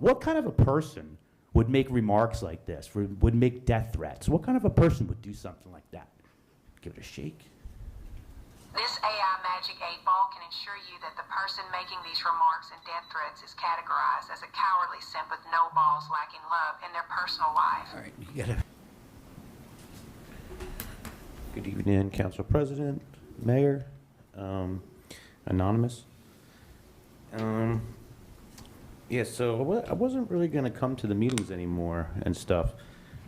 What kind of a person would make remarks like this, would make death threats? What kind of a person would do something like that? Give it a shake. This AI Magic 8 Ball can assure you that the person making these remarks and death threats is categorized as a cowardly simp with no balls, lacking love in their personal life. All right, you gotta. Good evening, Council President, Mayor, Anonymous. Yeah, so I wasn't really going to come to the meetings anymore and stuff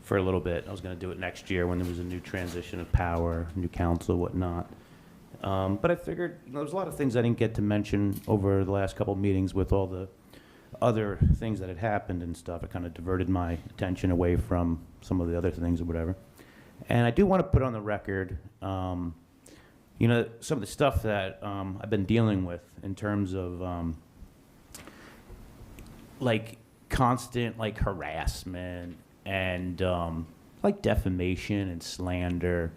for a little bit. I was going to do it next year when there was a new transition of power, new council, whatnot. But I figured there was a lot of things I didn't get to mention over the last couple of meetings with all the other things that had happened and stuff. It kind of diverted my attention away from some of the other things or whatever. And I do want to put on the record, some of the stuff that I've been dealing with in terms of like constant like harassment and like defamation and slander,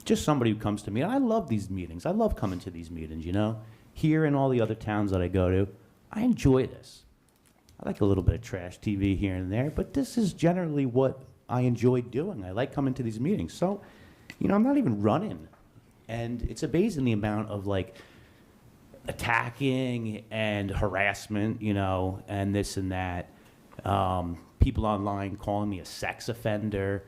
just somebody who comes to me. And I love these meetings. I love coming to these meetings, here and all the other towns that I go to. I enjoy this. I like a little bit of trash TV here and there, but this is generally what I enjoy doing. I like coming to these meetings. So, I'm not even running. And it's amazing the amount of like attacking and harassment, and this and that. People online calling me a sex offender.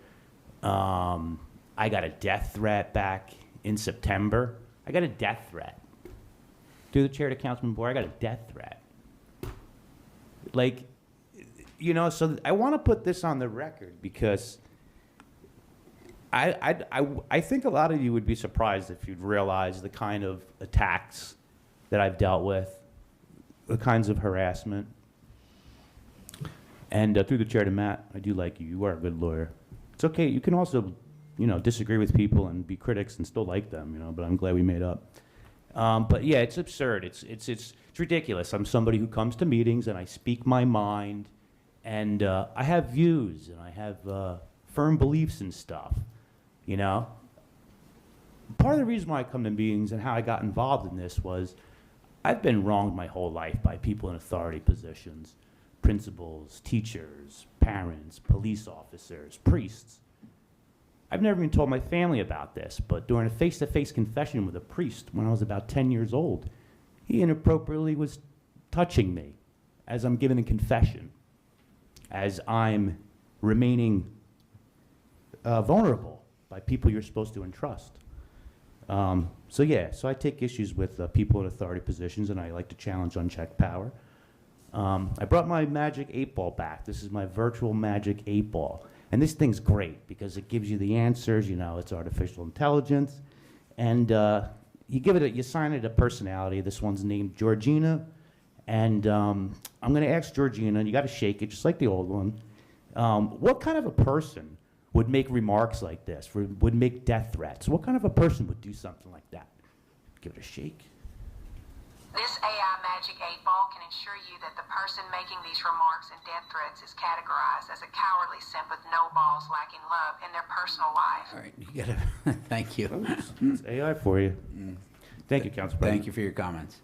I got a death threat back in September. I got a death threat. Through the chair to Councilman Boyer, I got a death threat. So I want to put this on the record because I think a lot of you would be surprised if you'd realize the kind of attacks that I've dealt with, the kinds of harassment. And through the chair to Matt, I do like you. You are a good lawyer. It's okay. You can also, disagree with people and be critics and still like them, but I'm glad we made up. But yeah, it's absurd. It's ridiculous. I'm somebody who comes to meetings and I speak my mind and I have views and I have firm beliefs and stuff, Part of the reason why I come to meetings and how I got involved in this was I've been wronged my whole life by people in authority positions, principals, teachers, parents, police officers, priests. I've never even told my family about this, but during a face-to-face confession with a priest when I was about 10 years old, he inappropriately was touching me as I'm giving a confession, as I'm remaining vulnerable by people you're supposed to entrust. So I take issues with people in authority positions, and I like to challenge unchecked power. I brought my Magic 8 Ball back. This is my virtual Magic 8 Ball. And this thing's great because it gives you the answers, it's artificial intelligence. And you sign it a personality. This one's named Georgina. And I'm going to ask Georgina, and you got to shake it just like the old one. What kind of a person would make remarks like this, would make death threats? What kind of a person would do something like that? Give it a shake. This AI Magic 8 Ball can assure you that the person making these remarks and death threats is categorized as a cowardly simp with no balls, lacking love in their personal life. All right, you gotta, thank you. It's AI for you. Thank you, Council President. Thank you for your comments.